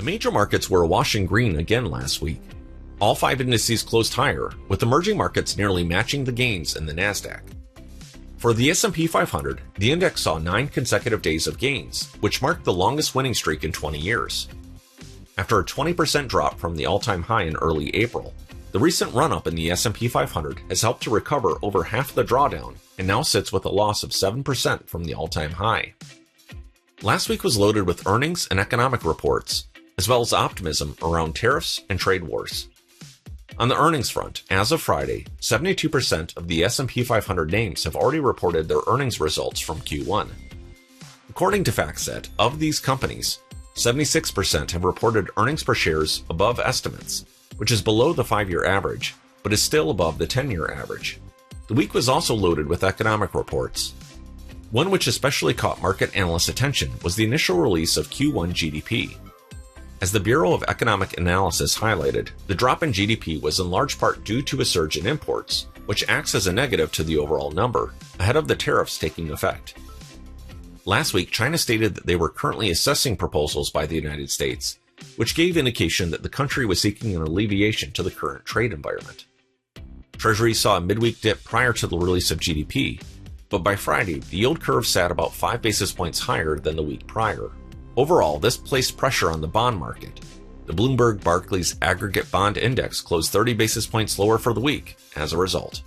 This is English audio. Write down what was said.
The major markets were awash in green again last week. All 5 indices closed higher, with emerging markets nearly matching the gains in the Nasdaq. For the S&P 500, the index saw 9 consecutive days of gains, which marked the longest winning streak in 20 years. After a 20% drop from the all-time high in early April, the recent run-up in the S&P 500 has helped to recover over half the drawdown and now sits with a loss of 7% from the all-time high. Last week was loaded with earnings and economic reports, as well as optimism around tariffs and trade wars. On the earnings front, as of Friday, 72% of the S&P 500 names have already reported their earnings results from Q1. According to FactSet, of these companies, 76% have reported earnings per shares above estimates, which is below the 5-year average, but is still above the 10-year average. The week was also loaded with economic reports. One which especially caught market analysts' attention was the initial release of Q1 GDP. As the Bureau of Economic Analysis highlighted, the drop in GDP was in large part due to a surge in imports, which acts as a negative to the overall number, ahead of the tariffs taking effect. Last week, China stated that they were currently assessing proposals by the United States, which gave indication that the country was seeking an alleviation to the current trade environment. Treasury saw a midweek dip prior to the release of GDP, but by Friday, the yield curve sat about 5 basis points higher than the week prior. Overall, this placed pressure on the bond market. The Bloomberg Barclays Aggregate Bond Index closed 30 basis points lower for the week as a result.